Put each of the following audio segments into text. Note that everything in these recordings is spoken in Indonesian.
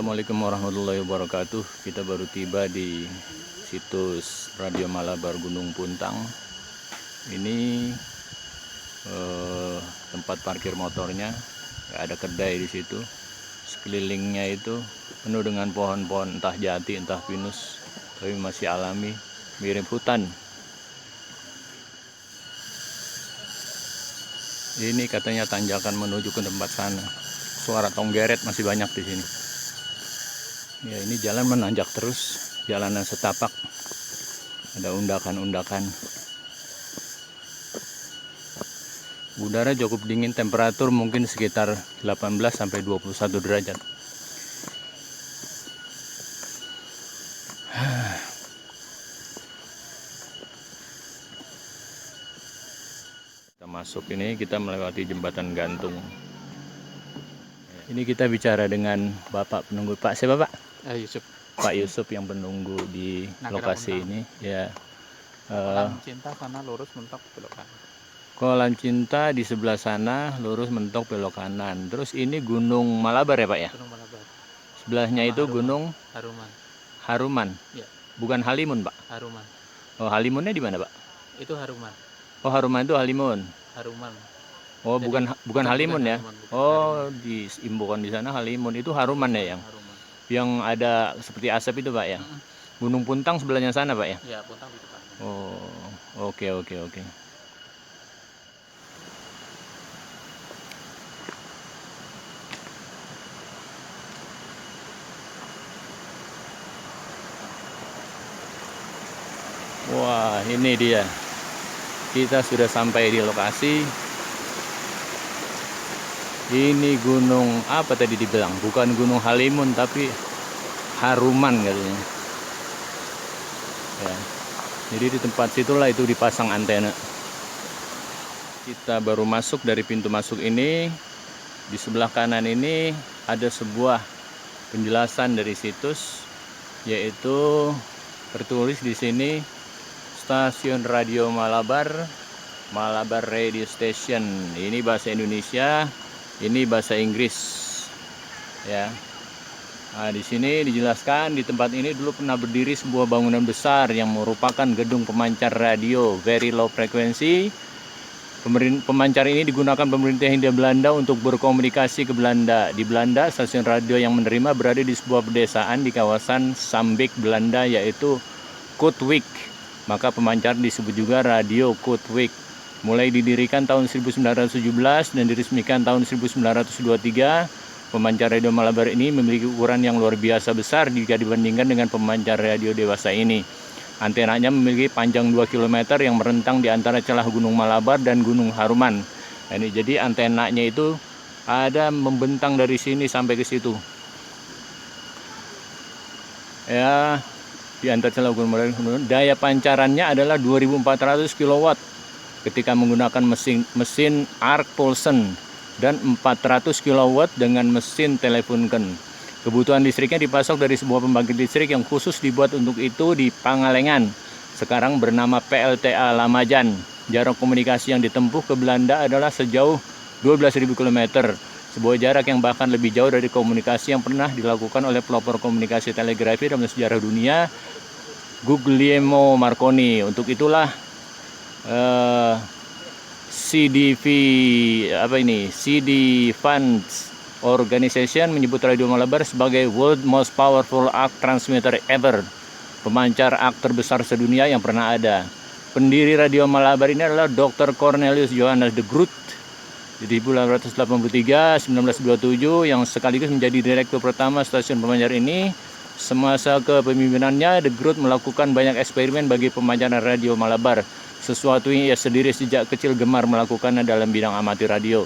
Assalamualaikum warahmatullahi wabarakatuh. Kita baru tiba di situs Radio Malabar Gunung Puntang. Ini tempat parkir motornya. Ada kedai di situ. Sekelilingnya itu penuh dengan pohon-pohon, entah jati, entah pinus, tapi masih alami, mirip hutan. Ini katanya tanjakan menuju ke tempat sana. Suara tonggeret masih banyak di sini. Ya, ini jalan menanjak terus, jalanan setapak. Ada undakan-undakan. Udara cukup dingin, temperatur mungkin sekitar 18 sampai 21 derajat. Kita masuk ini, kita melewati jembatan gantung. Ini kita bicara dengan Bapak penunggu. Pak, siapa Pak? Yusuf. Pak Yusuf yang penunggu di lokasi ini. Ya. Kolam Cinta sana lurus mentok belok kanan. Kolam Cinta di sebelah sana lurus mentok belok kanan. Terus ini Gunung Malabar ya Pak ya? Gunung Malabar. Sebelahnya Sama itu Haruman. Gunung Haruman. Ya. Bukan Halimun Pak? Haruman. Oh, Halimunnya di mana Pak? Itu Haruman. Oh, Haruman itu Halimun. Haruman. Oh, Jadi, bukan Halimun ya? Haruman, bukan Oh, Haruman. di Imbukan di sana Halimun itu Haruman ya Haruman. yang ada seperti asap itu Pak ya? Gunung Puntang sebelahnya sana Pak ya? Ya, Puntang di depan. Oh, oke. Wah, ini dia. Kita sudah sampai di lokasi. Ini gunung apa tadi dibilang? Bukan Gunung Halimun tapi Haruman katanya. Ya. Jadi di tempat situlah itu dipasang antena. Kita baru masuk dari pintu masuk ini. Di sebelah kanan ini ada sebuah penjelasan dari situs, yaitu tertulis di sini Stasiun Radio Malabar, Malabar Radio Station. Ini bahasa Indonesia, ini bahasa Inggris. Ya. Nah, di sini dijelaskan di tempat ini dulu pernah berdiri sebuah bangunan besar yang merupakan gedung pemancar radio very low frequency. Pemancar ini digunakan pemerintah Hindia Belanda untuk berkomunikasi ke Belanda. Di Belanda, stasiun radio yang menerima berada di sebuah pedesaan di kawasan Sambeek, Belanda, yaitu Kootwijk. Maka pemancar disebut juga Radio Kootwijk. Mulai didirikan tahun 1917 dan diresmikan tahun 1923, pemancar radio Malabar ini memiliki ukuran yang luar biasa besar jika dibandingkan dengan pemancar radio dewasa ini. Antenanya memiliki panjang 2 km yang merentang di antara celah Gunung Malabar dan Gunung Haruman. Ini jadi antenanya itu ada membentang dari sini sampai ke situ. Ya, di antara celah Gunung Malabar. Daya pancarannya adalah 2400 kW ketika menggunakan mesin arc Paulsen dan 400 kW dengan mesin Telefunken. Kebutuhan listriknya dipasok dari sebuah pembangkit listrik yang khusus dibuat untuk itu di Pangalengan, sekarang bernama PLTA Lamajan. Jarak komunikasi yang ditempuh ke Belanda adalah sejauh 12.000 km, sebuah jarak yang bahkan lebih jauh dari komunikasi yang pernah dilakukan oleh pelopor komunikasi telegrafi dalam sejarah dunia, Guglielmo Marconi. Untuk itulah CD Funds Organization menyebut Radio Malabar sebagai World Most Powerful Arc Transmitter Ever, pemancar arc terbesar sedunia yang pernah ada. Pendiri Radio Malabar ini adalah Dr. Cornelius Johannes de Groot di 1883-1927 yang sekaligus menjadi direktur pertama stasiun pemancar ini. Semasa kepemimpinannya, de Groot melakukan banyak eksperimen bagi pemancaran Radio Malabar, sesuatu yang ia sendiri sejak kecil gemar melakukannya dalam bidang amatir radio.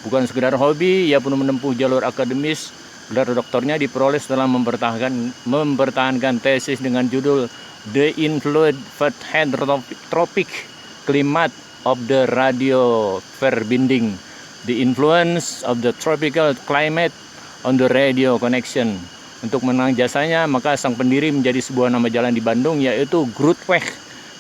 Bukan sekedar hobi, ia pun menempuh jalur akademis. Gelar doktornya diperoleh setelah mempertahankan tesis dengan judul The Tropic Climate of the Radio Verbinding, The Influence of the Tropical Climate on the Radio Connection. Untuk menang jasanya, maka sang pendiri menjadi sebuah nama jalan di Bandung, yaitu Grootweg,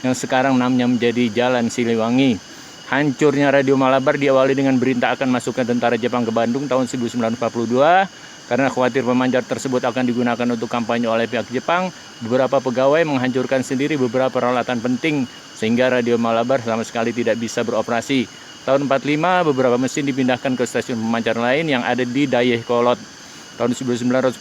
yang sekarang namanya menjadi Jalan Siliwangi. Hancurnya Radio Malabar diawali dengan berita akan masuknya tentara Jepang ke Bandung tahun 1942 Karena khawatir pemancar tersebut akan digunakan untuk kampanye oleh pihak Jepang, beberapa pegawai menghancurkan sendiri beberapa peralatan penting sehingga Radio Malabar sama sekali tidak bisa beroperasi. Tahun 45 beberapa mesin dipindahkan ke stasiun pemancar lain yang ada di Dayakolot. Tahun 1946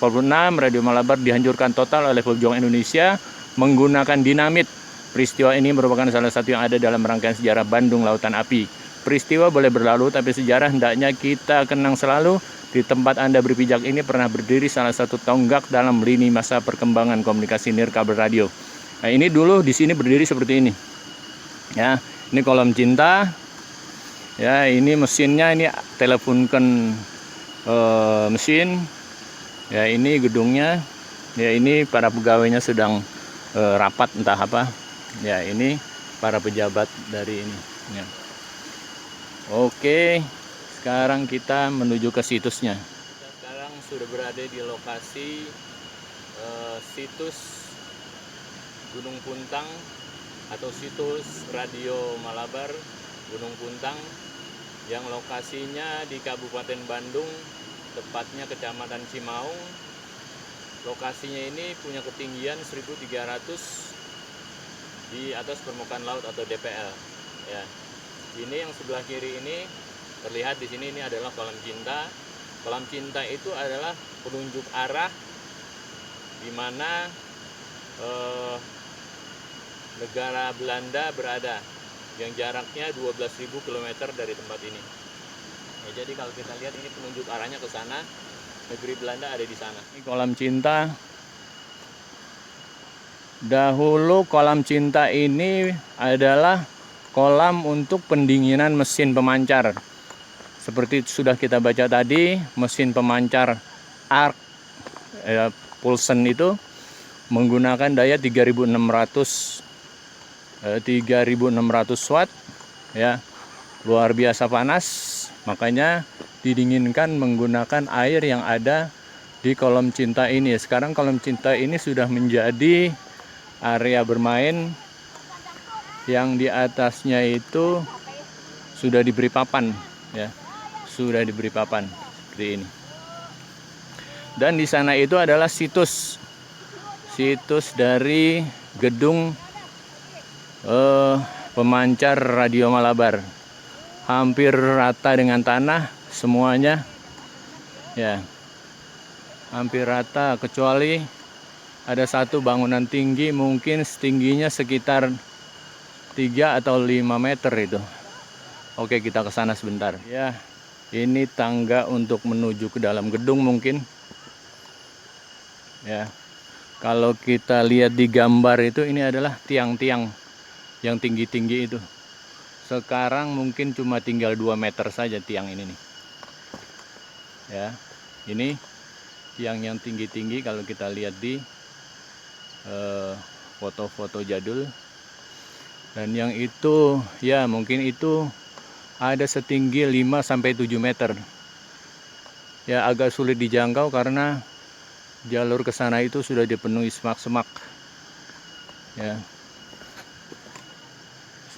Radio Malabar dihancurkan total oleh pejuang Indonesia menggunakan dinamit. Peristiwa ini merupakan salah satu yang ada dalam rangkaian sejarah Bandung Lautan Api. Peristiwa boleh berlalu, tapi sejarah hendaknya kita kenang selalu. Di tempat Anda berpijak ini pernah berdiri salah satu tonggak dalam lini masa perkembangan komunikasi nirkabel radio. Nah, ini dulu di sini berdiri seperti ini. Ya, ini kolom cinta. Ya, ini mesinnya, ini teleponkan mesin. Ya, ini gedungnya. Ya, ini para pegawainya sedang rapat entah apa. Ya, ini para pejabat dari ini. Ya. Oke, sekarang kita menuju ke situsnya. Kita sekarang sudah berada di lokasi situs Gunung Puntang atau situs Radio Malabar Gunung Puntang yang lokasinya di Kabupaten Bandung, tepatnya Kecamatan Cimaung. Lokasinya ini punya ketinggian 1.300 di atas permukaan laut atau DPL. Ya, ini yang sebelah kiri ini terlihat di sini, ini adalah kolam cinta. Kolam cinta itu adalah penunjuk arah di mana negara Belanda berada, yang jaraknya 12.000 km dari tempat ini. Ya, jadi kalau kita lihat ini penunjuk arahnya ke sana, negeri Belanda ada di sana. Ini kolam cinta. Dahulu kolam cinta ini adalah kolam untuk pendinginan mesin pemancar. Seperti sudah kita baca tadi, mesin pemancar arc Pulsen itu menggunakan daya 3.600 watt, ya, luar biasa panas. Makanya didinginkan menggunakan air yang ada di kolam cinta ini. Sekarang kolam cinta ini sudah menjadi area bermain yang di atasnya itu sudah diberi papan, ya, sudah diberi papan seperti ini. Dan di sana itu adalah situs dari gedung pemancar Radio Malabar, hampir rata dengan tanah semuanya, ya, hampir rata kecuali ada satu bangunan tinggi, mungkin setingginya sekitar 3 atau 5 meter itu. Oke, kita ke sana sebentar. Ya, ini tangga untuk menuju ke dalam gedung mungkin. Ya, kalau kita lihat di gambar itu, ini adalah tiang-tiang yang tinggi-tinggi itu. Sekarang mungkin cuma tinggal 2 meter saja tiang ini nih. Ya, ini tiang yang tinggi-tinggi kalau kita lihat di foto-foto jadul. Dan yang itu, ya, mungkin itu ada setinggi 5-7 meter. Ya, agak sulit dijangkau karena jalur ke sana itu sudah dipenuhi semak-semak. Ya,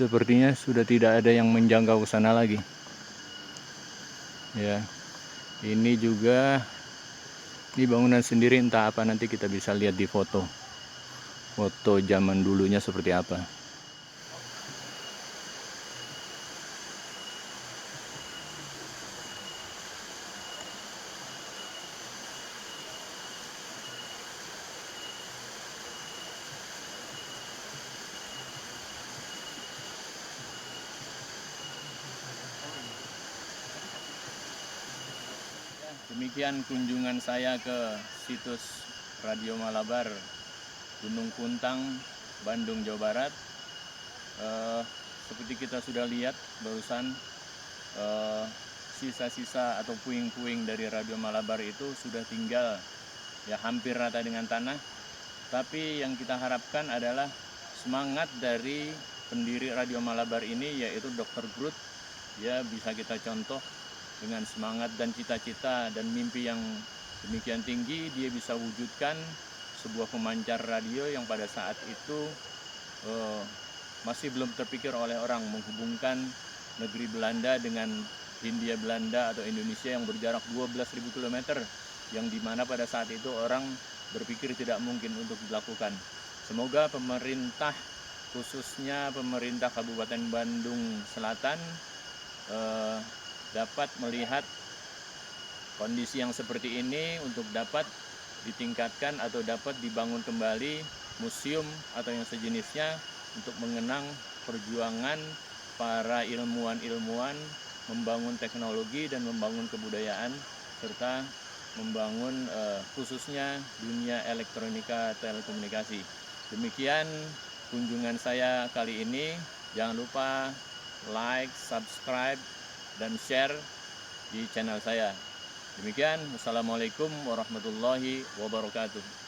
sepertinya sudah tidak ada yang menjangkau ke sana lagi. Ya, ini juga, ini bangunan sendiri, entah apa, nanti kita bisa lihat di foto zaman dulunya seperti apa. Demikian kunjungan saya ke situs Radio Malabar Gunung Puntang, Bandung, Jawa Barat. Seperti kita sudah lihat barusan, sisa-sisa atau puing-puing dari Radio Malabar itu sudah tinggal, ya, hampir rata dengan tanah. Tapi yang kita harapkan adalah semangat dari pendiri Radio Malabar ini, yaitu Dr. Groot, ya, bisa kita contoh dengan semangat dan cita-cita dan mimpi yang demikian tinggi. Dia bisa wujudkan sebuah pemancar radio yang pada saat itu masih belum terpikir oleh orang, menghubungkan negeri Belanda dengan Hindia Belanda atau Indonesia yang berjarak 12.000 km. yang dimana pada saat itu orang berpikir tidak mungkin untuk dilakukan. Semoga pemerintah, khususnya pemerintah Kabupaten Bandung Selatan, dapat melihat kondisi yang seperti ini untuk dapat ditingkatkan atau dapat dibangun kembali museum atau yang sejenisnya untuk mengenang perjuangan para ilmuwan-ilmuwan membangun teknologi dan membangun kebudayaan serta membangun khususnya dunia elektronika telekomunikasi. Demikian kunjungan saya kali ini. Jangan lupa like, subscribe, dan share di channel saya. Demikian, wassalamualaikum warahmatullahi wabarakatuh.